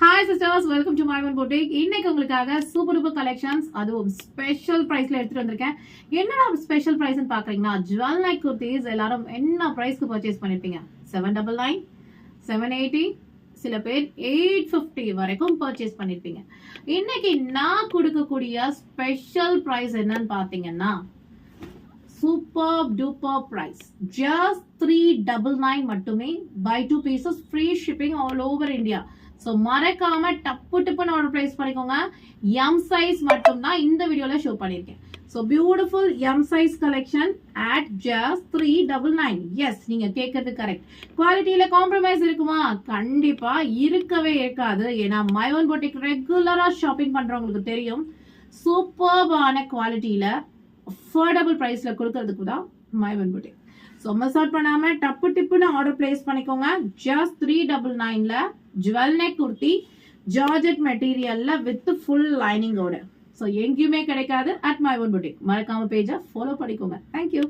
Hi sisters, welcome to my one boutique. இன்னைக்கு உங்களுக்காக super duper collections அதுவும் special பிரைஸ்ல எடுத்துட்டு வந்திருக்கேன். என்னடா ஸ்பெஷல் பிரைஸ்னு பாக்குறீங்கன்னா ஜுவல் நைக் குர்த்திஸ் எல்லாரும் என்ன பிரைஸ்க்கு பர்ச்சேஸ் பண்ணிருப்பீங்க? 799, 780, சில பேர் 850 வரைக்கும் பர்ச்சேஸ் பண்ணிருப்பீங்க. இன்னைக்கு நான் கொடுக்கக்கூடிய ஸ்பெஷல் பிரைஸ் என்னன்னு பாத்தீங்கன்னா சூப்பர் டூப்பர் பிரைஸ் just 399 மட்டுமே. buy 2 pieces free shipping all over India. So மறக்காம டப்பு டப்புன்னு ஆர்டர் பிளேஸ் பண்ணிக்கோங்க. எம் சைஸ் மட்டும் தான் இந்த வீடியோல ஷோ பண்ணிருக்கேன். So beautiful M size collection at just 399. Yes, நீங்க கேக்குறது கரெக்ட். குவாலிட்டியில காம்ப்ரமைஸ் இருக்குமா? கண்டிப்பா இருக்கவே இருக்காது. ஏன்னா மை ஒன் பொட்டிக் ரெகுலரா ஷாப்பிங் பண்றவங்களுக்கு தெரியும், சூப்பர்பான குவாலிட்டியில அஃபோர்டபுள் பிரைஸ்ல கொடுக்கறதுக்கு தான் my one boutique. So miss out பண்ணாம டப்பு டிப்புன்னு ஆர்டர் பிளேஸ் பண்ணிக்கோங்க. just 399ல ஜுவல் நெக் குர்த்தி ஜார்ஜெட் மெட்டீரியல்ல வித் ஃபுல் லைனிங்கோட. ஸோ எங்கேயுமே கிடைக்காது at my own boutique. மறக்காம பேஜை ஃபாலோ பண்ணிக்கோங்க. தேங்க்யூ.